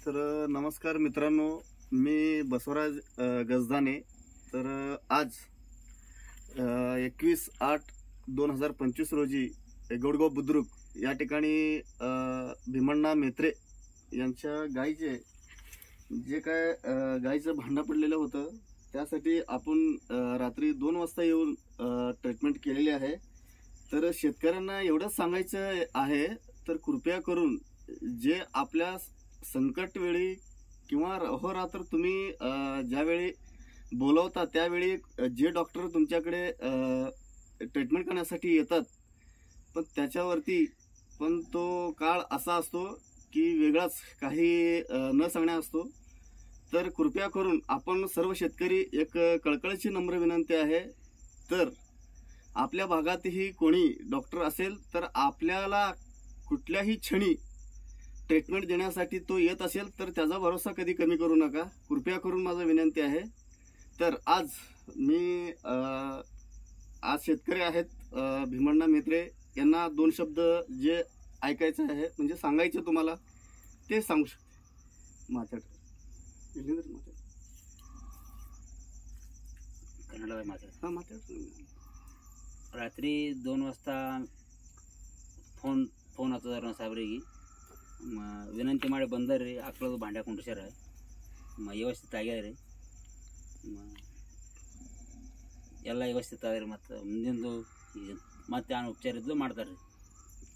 तर नमस्कार मित्रांनो, मी बसवराज गजदाने। तर आज 21/8/2025 रोजी गोडगाव बुद्रुक या ठिकाणी भीमण्णा मेत्रे यांच्या गायीचे जे काय गायीचं भांडण पडलेलं होतं त्यासाठी आपण रात्री 2 वाजता येऊन ट्रीटमेंट केलेली आहे। तर शेतकऱ्यांना एवढंच सांगायचं आहे, तर कृपया करून जे आपल्या संकट वेळी किंवा अहोरात्र तुम्ही ज्यावेळी बोलवता त्यावेळी जे डॉक्टर तुमच्याकडे ट्रीटमेंट करण्यासाठी येतात, पण त्याच्यावरती पण तो काळ असा असतो की वेगळाच काही न सांगण्या असतो। तर कृपया करून आपण सर्व शेतकरी एक कळकळीची नम्र विनंती आहे, तर आपल्या भागातही कोणी डॉक्टर असेल तर आपल्याला कुठल्याही क्षणी ट्रीटमेंट देण्यासाठी तो येत असेल तर त्याचा भरोसा कधी कमी करू नका, कृपया करून माझी विनंती आहे। तर आज मी आज शेतकरी आहेत भीमण्णा मेत्रे यांना 2 शब्द जे ऐकायचे आहे म्हणजे सांगायचे तुम्हाला ते सांगू शकते। रात्री 2 वाजता फोन आता साहेबರಿಗೆ ವಿನಂತಿ ಮಾಡಿ ಬಂದರಿ ಆಕಳದು ಭಾಂಡ್ಯ ಕೊಂಡಿಸ್ಯಾರ ವ್ಯವಸ್ಥಿತ ಆಗ್ಯಾರ ಎಲ್ಲ ವ್ಯವಸ್ಥಿತ ಆಗ್ಯಾರ ಮತ್ತು ಮುಂದಿಂದು ಮತ್ತೆ ಆन उपचार इथलं ಮಾಡ್ತಾರೆ।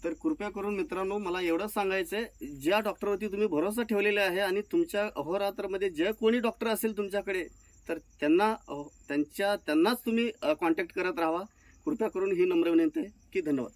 तर कृपया करून मित्रांनो मला एवढंच सांगायचंय, ज्या डॉक्टरवरती तुम्ही भरोसा ठेवलेला आहे आणि तुमच्या अहोरात्रमध्ये जे कोणी डॉक्टर असेल तुमच्याकडे तर त्यांनाच तुम्ही कॉन्टॅक्ट करत राहा। कृपया करून ही नम्र विनंती आहे की धन्यवाद।